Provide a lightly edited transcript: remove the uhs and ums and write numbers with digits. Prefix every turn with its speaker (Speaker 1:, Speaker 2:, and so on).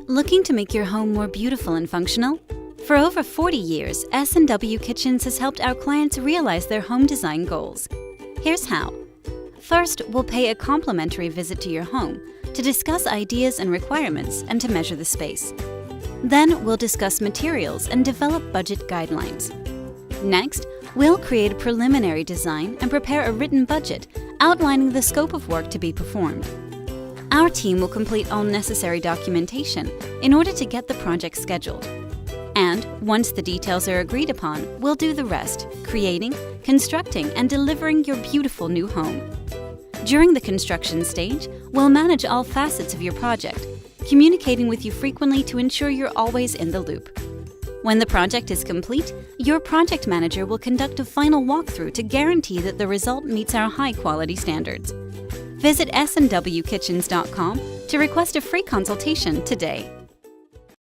Speaker 1: Looking to make your home more beautiful and functional? For over 40 years, S&W Kitchens has helped our clients realize their home design goals. Here's how. First, we'll pay a complimentary visit to your home to discuss ideas and requirements and to measure the space. Then, we'll discuss materials and develop budget guidelines. Next, we'll create a preliminary design and prepare a written budget outlining the scope of work to be performed. Our team will complete all necessary documentation in order to get the project scheduled. And once the details are agreed upon, we'll do the rest, creating, constructing, and delivering your beautiful new home. During the construction stage, we'll manage all facets of your project, communicating with you frequently to ensure you're always in the loop. When the project is complete, your project manager will conduct a final walkthrough to guarantee that the result meets our high-quality standards. Visit sndwkitchens.com to request a free consultation today.